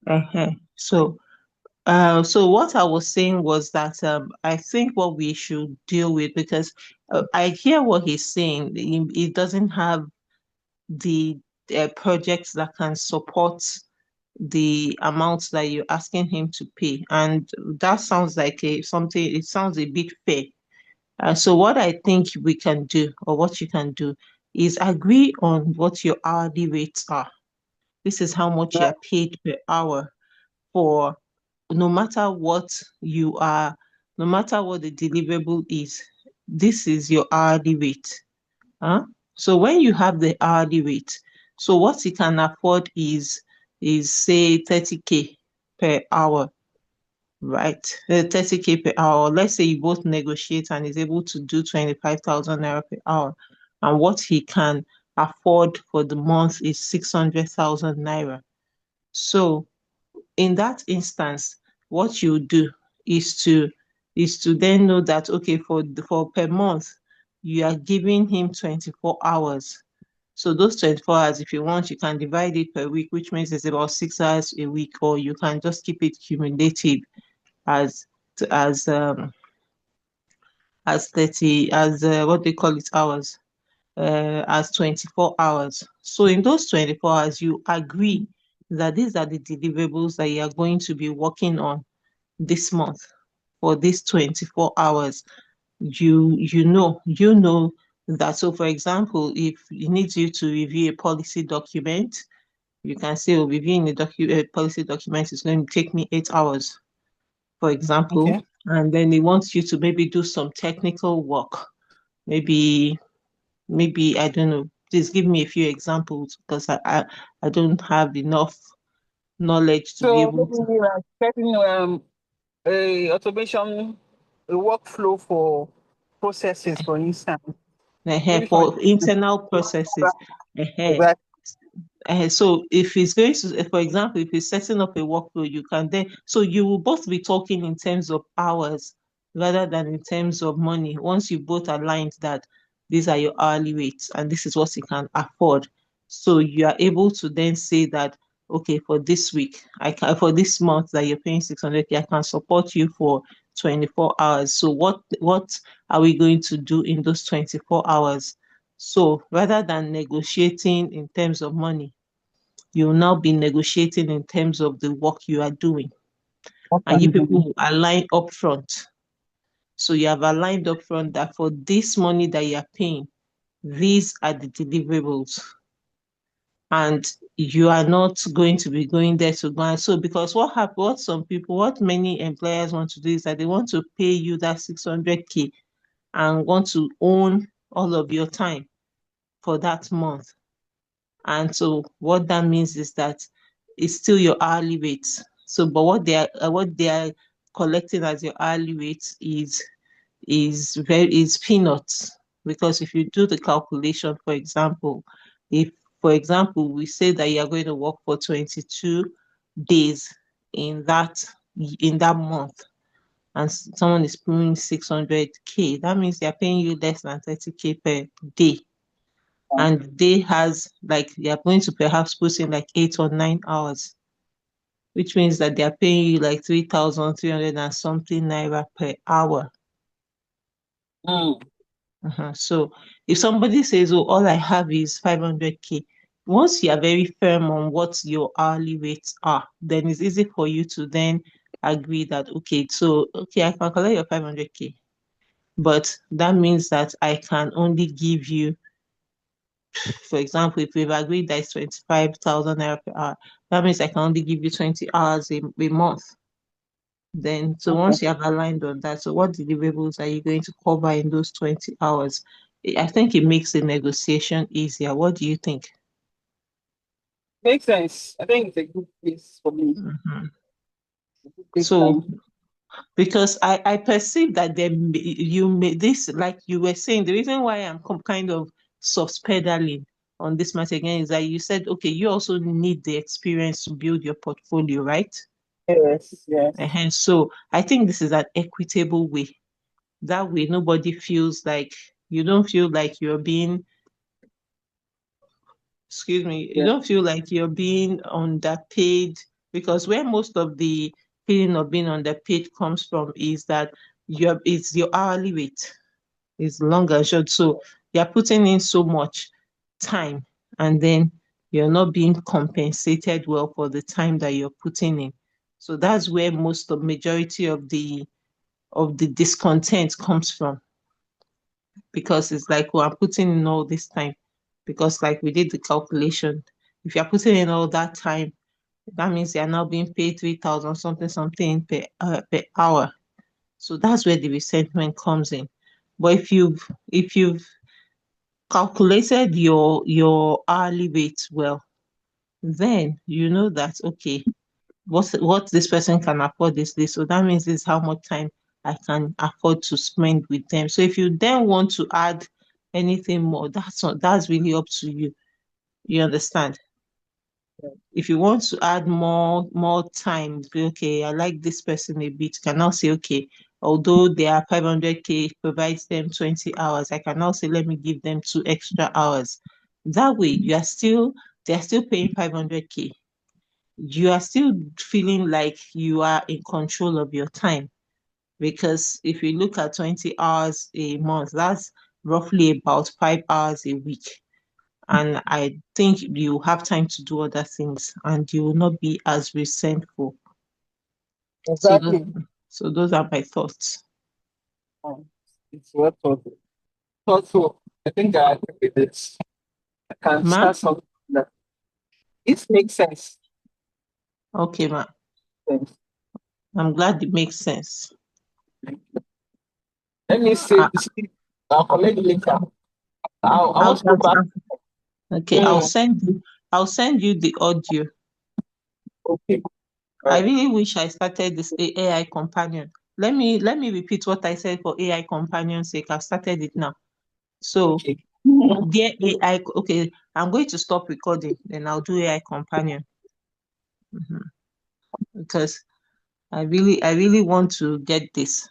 Uh-huh. So, so what I was saying was that I think what we should deal with, because I hear what he's saying. He doesn't have the projects that can support the amounts that you're asking him to pay, and that sounds like a something. It sounds a bit fair. So what I think we can do, or what you can do, is agree on what your hourly rates are. This is how much you Right. are paid per hour for no matter what you are, no matter what the deliverable is. This is your hourly rate. Huh? So when you have the hourly rate, so what you can afford is say 30K per hour, right? 30K per hour. Let's say you both negotiate and is able to do 25,000 naira per hour. And what he can afford for the month is 600,000 naira. So in that instance, what you do is to then know that okay, for per month, you are giving him 24 hours. So those 24 hours, if you want, you can divide it per week, which means it's about 6 hours a week, or you can just keep it cumulative as as um as 30 as what they call it hours, as 24 hours. So in those 24 hours, you agree that these are the deliverables that you are going to be working on this month for these 24 hours. You know that. So for example, if it needs you to review a policy document, you can say, oh, reviewing a policy document is going to take me 8 hours, for example. Okay. And then they want you to maybe do some technical work. Maybe, maybe, I don't know. Please give me a few examples, because I don't have enough knowledge to be So able to. maybe like setting a automation, a workflow for processes, for instance. Maybe for For internal processes. uh exactly. So if it's going to, for example, if it's setting up a workflow, you can then, so you will both be talking in terms of hours rather than in terms of money. Once you both aligned that these are your hourly rates and this is what you can afford. So you are able to then say that, okay, for this week, for this month that you're paying 600K, I can support you for 24 hours. So what are we going to do in those 24 hours? So rather than negotiating in terms of money, you'll now be negotiating in terms of the work you are doing. And you people will align upfront. So you have aligned upfront that for this money that you are paying, these are the deliverables. And you are not going to be going there to go and so, because what many employers want to do is that they want to pay you that 600K and want to own all of your time for that month. And so what that means is that it's still your hourly rate. So, but what they are collecting as your hourly rate is peanuts. Because if you do the calculation, for example, if for example we say that you are going to work for 22 days in that month, and someone is paying 600K, that means they are paying you less than 30K per day, and day has like they are going to perhaps put in like 8 or 9 hours, which means that they are paying you like 3,300 and something naira per hour. Mm. So if somebody says, oh, all I have is 500K, once you are very firm on what your hourly rates are, then it's easy for you to then agree that, okay, so, okay, I can collect your 500K, but that means that I can only give you, for example, if we've agreed that it's 25,000 naira per hour, that means I can only give you 20 hours a month. Then, so Okay. once you have aligned on that, so what deliverables are you going to cover in those 20 hours? I think it makes the negotiation easier. What do you think? Makes sense. I think it's a good place for me. Mhm. A good So, baseline. because I perceive that you made this, like you were saying, the reason why I'm kind of soft pedaling on this matter again is that you said, okay, you also need the experience to build your portfolio, right? Yes, yes. And so I think this is an equitable way. That way, nobody feels like you don't feel like you're being, excuse me, you Yeah. don't feel like you're being underpaid because where most of the feeling of being underpaid comes from is that it's your hourly rate is long and short. So you're putting in so much time and then you're not being compensated well for the time that you're putting in. So that's where most of majority of the discontent comes from, because it's like, well, I'm putting in all this time, because like we did the calculation. If you're putting in all that time, that means you're now being paid 3,000 something something per hour. So that's where the resentment comes in. But if you've calculated your hourly rate well, then you know that okay, what this person can afford is this. So that means this is how much time I can afford to spend with them. So if you then want to add anything more, that's really up to you. You understand? If you want to add more time, okay, I like this person a bit, can now say, okay, although they are 500K provides them 20 hours, I can now say, let me give them 2 extra hours. That way, they're still paying 500K. You are still feeling like you are in control of your time, because if you look at 20 hours a month, that's roughly about 5 hours a week. And I think you have time to do other things and you will not be as resentful. So those, Exactly. so those are my thoughts. It's well thought. Also, I think I agree with this. I can Ma? start something that it makes sense. Okay, ma. Sense. I'm glad it makes sense. Let me say, I, I'll collect later. I I'll, want to go back. okay, Mm, I'll send you the audio. okay. I Right. really wish I started this AI companion. Let me repeat what I said for AI companion's sake. I've started it now. So, Okay. dear AI, okay, I'm going to stop recording, then I'll do AI companion. Mhm. Because I really want to get this.